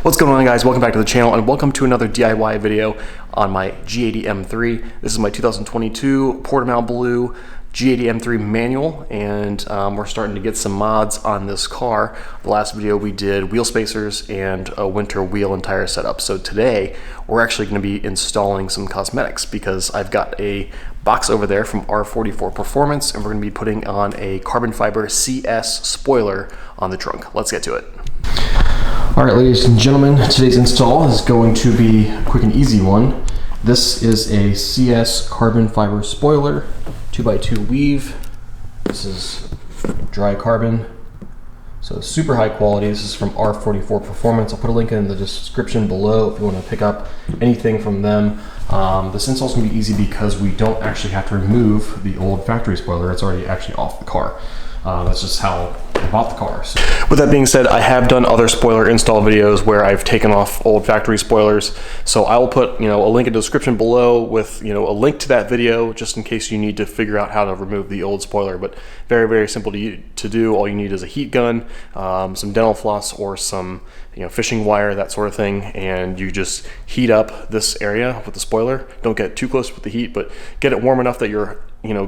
What's going on, guys? Welcome back to the channel and welcome to another DIY video on my G80 M3. This is my 2022 Portimao Blue G80 M3 manual, and we're starting to get some mods on this car. The last video we did wheel spacers and a winter wheel and tire setup. So today we're actually going to be installing some cosmetics because I've got a box over there from R44 Performance, and we're going to be putting on a carbon fiber CS spoiler on the trunk. Let's get to it. All right, ladies and gentlemen, today's install is going to be a quick and easy one. This is a CS carbon fiber spoiler, 2x2 weave. This is dry carbon, so super high quality. This is from R44 Performance. I'll put a link in the description below if you want to pick up anything from them. This install is going to be easy because we don't actually have to remove the old factory spoiler. It's already actually off the car. That's just how I bought the car. So, with that being said, I have done other spoiler install videos where I've taken off old factory spoilers. So I will put, a link in the description below with, a link to that video just in case you need to figure out how to remove the old spoiler. But very, very simple to do. All you need is a heat gun, some dental floss, or some, fishing wire, that sort of thing. And you just heat up this area with the spoiler. Don't get too close with the heat, but get it warm enough that you're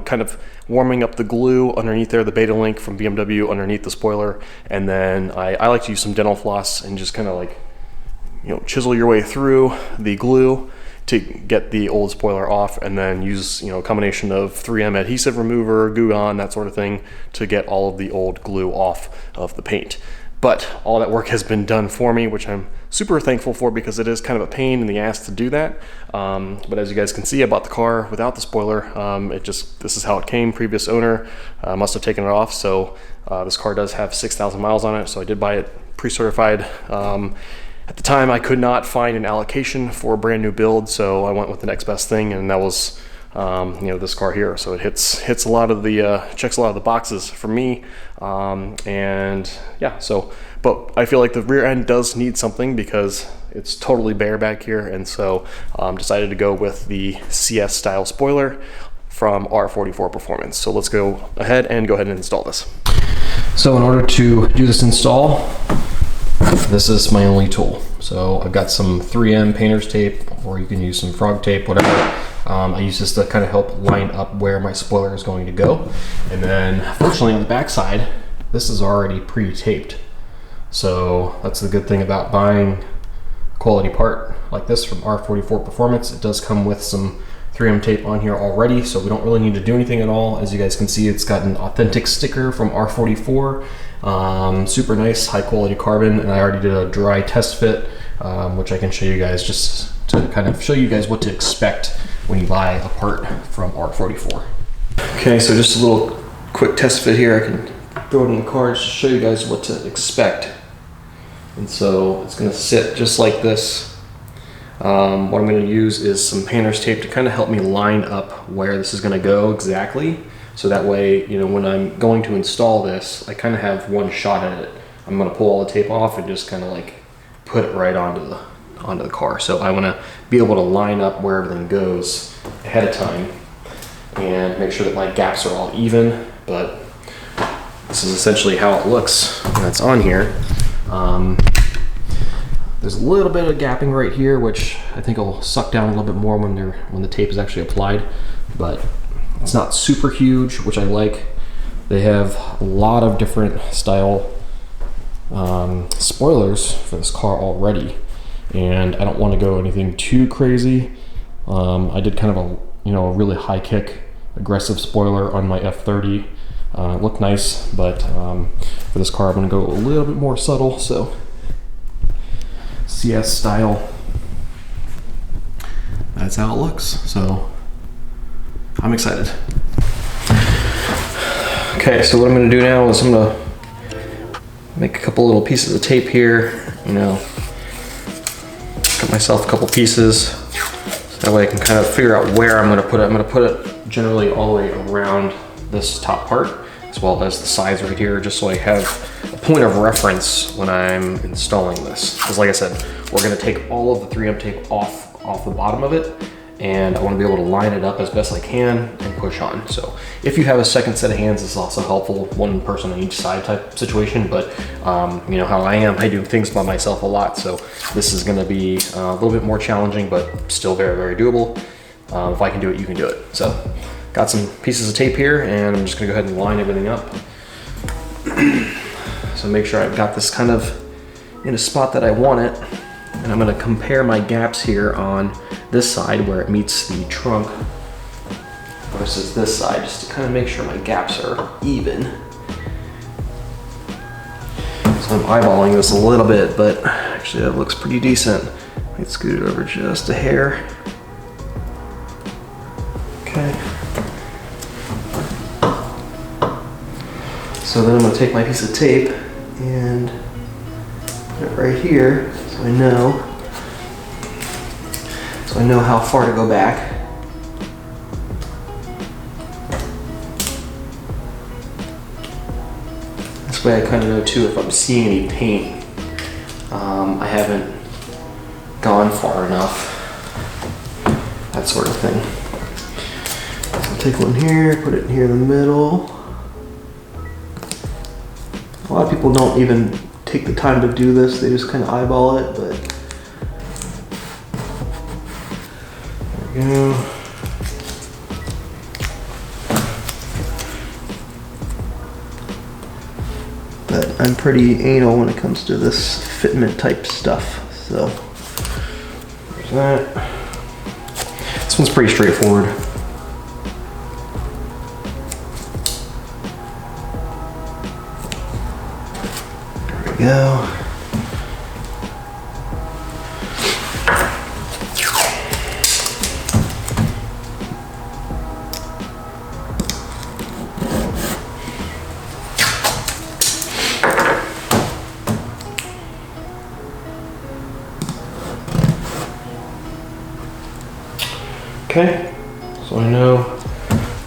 kind of warming up the glue underneath there, the Beta Link from BMW underneath the spoiler. And then I like to use some dental floss and just kind of like, chisel your way through the glue to get the old spoiler off, and then use, a combination of 3M adhesive remover, Goo Gone, that sort of thing to get all of the old glue off of the paint. But all that work has been done for me, which I'm super thankful for because it is kind of a pain in the ass to do that. But as you guys can see, I bought the car without the spoiler. This is how it came. Previous owner must have taken it off. So this car does have 6,000 miles on it. So I did buy it pre-certified. At the time, I could not find an allocation for a brand new build, so I went with the next best thing, and that was this car here. So it hits a lot of the checks a lot of the boxes for me, and yeah. So, but I feel like the rear end does need something because it's totally bare back here, and so decided to go with the CS style spoiler from R44 Performance. So let's go ahead and install this. So in order to do this install, this is my only tool. So I've got some 3M painter's tape, or you can use some frog tape, whatever. I use this to kind of help line up where my spoiler is going to go. And then fortunately on the back side, this is already pre-taped. So that's the good thing about buying a quality part like this from R44 Performance. It does come with some 3M tape on here already, so we don't really need to do anything at all. As you guys can see, it's got an authentic sticker from R44. Super nice, high quality carbon, and I already did a dry test fit, which I can show you guys just to kind of show you guys what to expect when you buy a part from R44. Okay, so just a little quick test fit here. I can throw it in the car just to show you guys what to expect. And so it's going to sit just like this. What I'm going to use is some painter's tape to kind of help me line up where this is going to go exactly. So that way, when I'm going to install this, I kind of have one shot at it. I'm going to pull all the tape off and just kind of like put it right onto the car. So I want to be able to line up where everything goes ahead of time and make sure that my gaps are all even. But this is essentially how it looks when it's on here. There's a little bit of gapping right here, which I think will suck down a little bit more when the tape is actually applied, but it's not super huge, which I like. They have a lot of different style spoilers for this car already, and I don't want to go anything too crazy. I did kind of a really high kick aggressive spoiler on my F30. It looked nice, but for this car I'm going to go a little bit more subtle. So CS style, that's how it looks. So I'm excited. Okay, so what I'm going to do now is I'm going to make a couple little pieces of tape here, cut myself a couple pieces, so that way I can kind of figure out where I'm going to put it. I'm going to put it generally all the way around this top part, as well as the sides right here, just so I have a point of reference when I'm installing this. Because like I said, we're going to take all of the 3M tape off the bottom of it, and I want to be able to line it up as best I can and push on. So if you have a second set of hands, this is also helpful, one person on each side type situation, but you know how I am, I do things by myself a lot, so this is going to be a little bit more challenging, but still very, very doable. If I can do it, you can do it. So got some pieces of tape here, and I'm just going to go ahead and line everything up. So make sure I've got this kind of in a spot that I want it, and I'm going to compare my gaps here on this side where it meets the trunk versus this side, just to kind of make sure my gaps are even. So I'm eyeballing this a little bit, but actually that looks pretty decent. Let's scoot it over just a hair. Okay. So then I'm going to take my piece of tape and put it right here, so I know how far to go back. This way I kind of know too if I'm seeing any paint. I haven't gone far enough, that sort of thing. So I'll take one here, put it here in the middle. A lot of people don't even take the time to do this, they just kind of eyeball it, but there we go. But I'm pretty anal when it comes to this fitment type stuff, so there's that. This one's pretty straightforward. There we go. Okay, so I know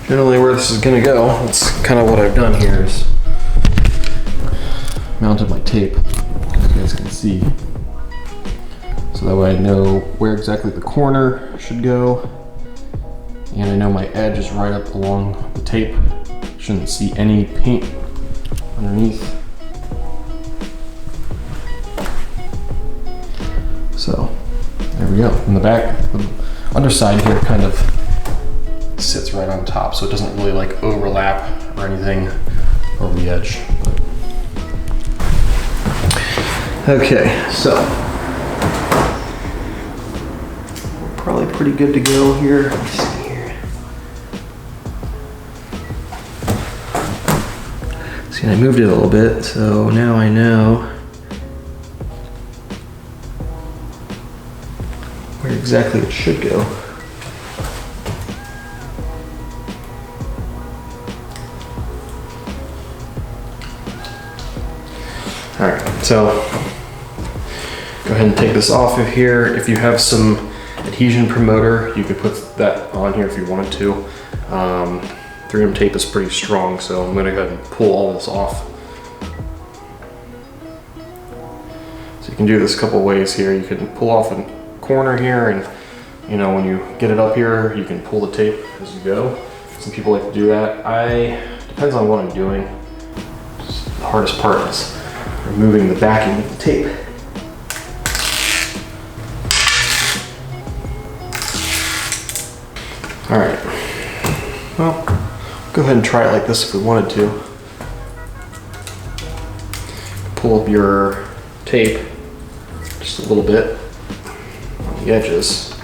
generally where this is gonna go. That's kind of what I've done here, is mounted my tape, as you guys can see. So that way I know where exactly the corner should go, and I know my edge is right up along the tape. Shouldn't see any paint underneath. So there we go. In the back, underside here kind of sits right on top, so it doesn't really like overlap or anything over the edge. Okay, so we're probably pretty good to go here. Let's see here. See, I moved it a little bit, so now I know where exactly it should go. All right, so go ahead and take this off of here. If you have some adhesion promoter, you could put that on here if you wanted to. 3M tape is pretty strong, so I'm gonna go ahead and pull all this off. So you can do this a couple ways here. You can pull off a corner here, and you know, when you get it up here, you can pull the tape as you go. Some people like to do that. Depends on what I'm doing. Just the hardest part is removing the backing of the tape. All right, well, go ahead and try it like this if we wanted to. Pull up your tape just a little bit on the edges.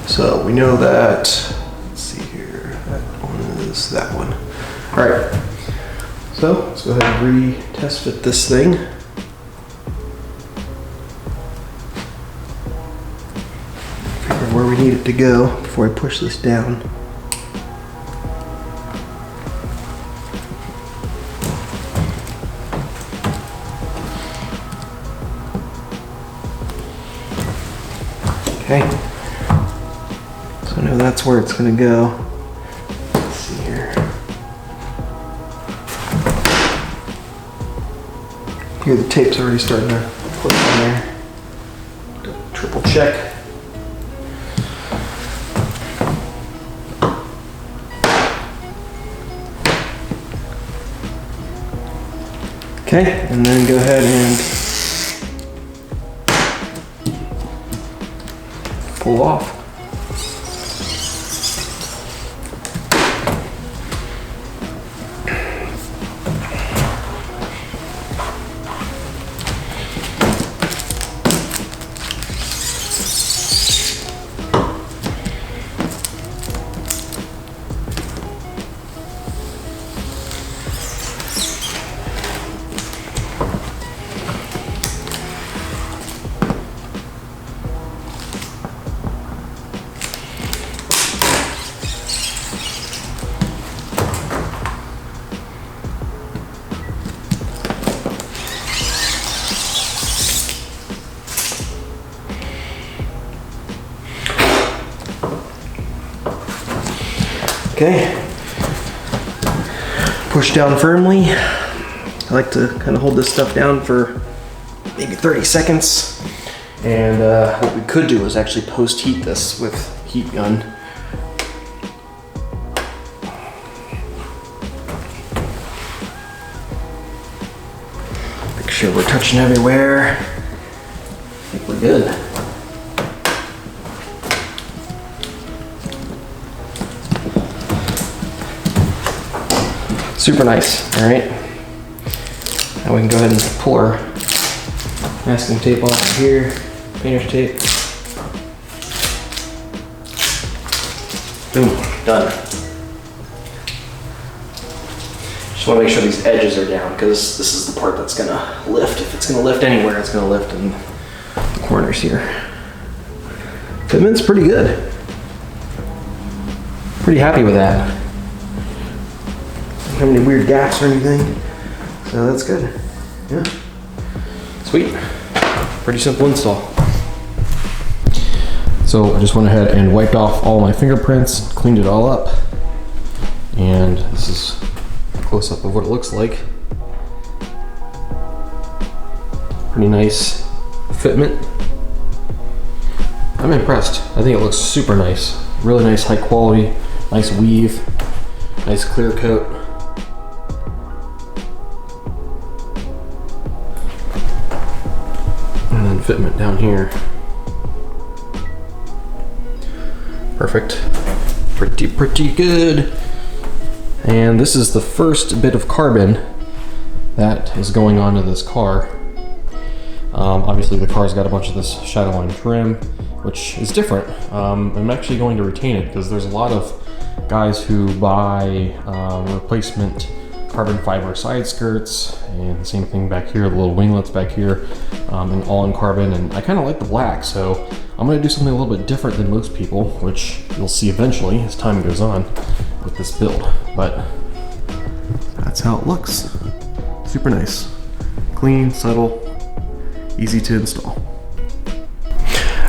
So we know that, let's see here, that one is that one. All right, so let's go ahead and retest fit this thing. Figure where we need it to go before I push this down. Okay, so I know that's where it's gonna go. Let's see here. Here the tape's already starting to put on there. triple check. Okay, and then go ahead and pull off. Okay, push down firmly. I like to kind of hold this stuff down for maybe 30 seconds. And what we could do is actually post-heat this with heat gun. Make sure we're touching everywhere. I think we're good. Super nice, all right? Now we can go ahead and pull our masking tape off of here, painter's tape. Boom, done. Just wanna make sure these edges are down because this is the part that's gonna lift. If it's gonna lift anywhere, it's gonna lift in the corners here. Fitment's pretty good. Pretty happy with that. Don't have any weird gaps or anything, so that's good. Yeah, sweet. Pretty simple install. So I just went ahead and wiped off all my fingerprints, cleaned it all up, and this is a close-up of what it looks like. Pretty nice fitment. I'm impressed. I think it looks super nice. Really nice, high quality, nice weave, nice clear coat. And then fitment down here. Perfect. Pretty good. And this is the first bit of carbon that is going onto this car. Obviously the car's got a bunch of this Shadowline trim, which is different. I'm actually going to retain it because there's a lot of guys who buy replacement carbon fiber side skirts, and same thing back here, the little winglets back here, and all in carbon, and I kind of like the black, so I'm going to do something a little bit different than most people, which you'll see eventually as time goes on with this build, but that's how it looks. Super nice. Clean, subtle, easy to install.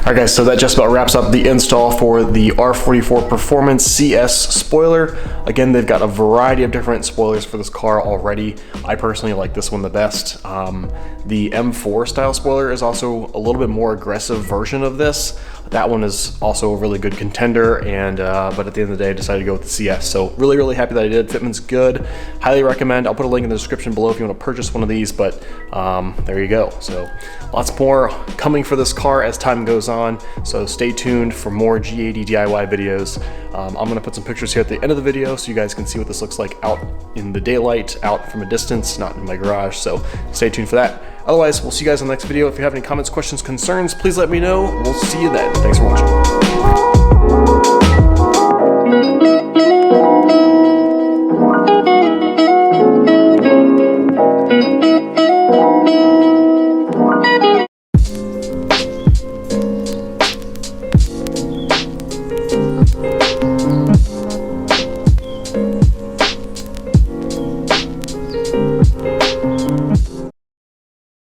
Alright guys, so that just about wraps up the install for the R44 Performance CS spoiler. Again, they've got a variety of different spoilers for this car already. I personally like this one the best. The M4 style spoiler is also a little bit more aggressive version of this. That one is also a really good contender, and but at the end of the day I decided to go with the CS. So really happy that I did. Fitment's good. Highly recommend. I'll put a link in the description below if you want to purchase one of these, but there you go. So lots more coming for this car as time goes on, so stay tuned for more G80 DIY videos. I'm going to put some pictures here at the end of the video so you guys can see what this looks like out in the daylight, out from a distance, not in my garage, so stay tuned for that. Otherwise, we'll see you guys in the next video. If you have any comments, questions, concerns, please let me know. We'll see you then. Thanks for watching.